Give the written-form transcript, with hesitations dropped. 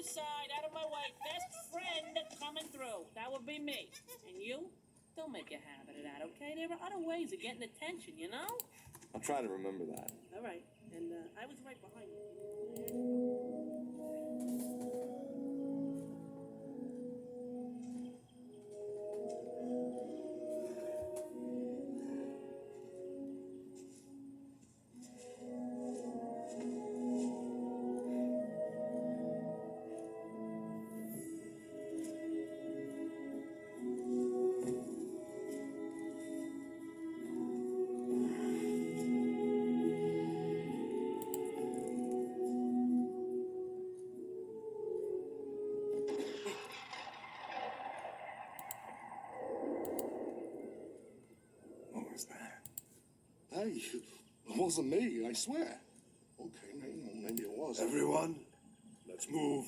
side, out of my way. Best friend coming through. That would be me. And you? Don't make a habit of that, okay? There are other ways of getting attention, you know? I'll try to remember that. All right. And I was right behind you. What was that? Hey, it wasn't me, I swear. Okay, maybe it was. Everyone, let's move.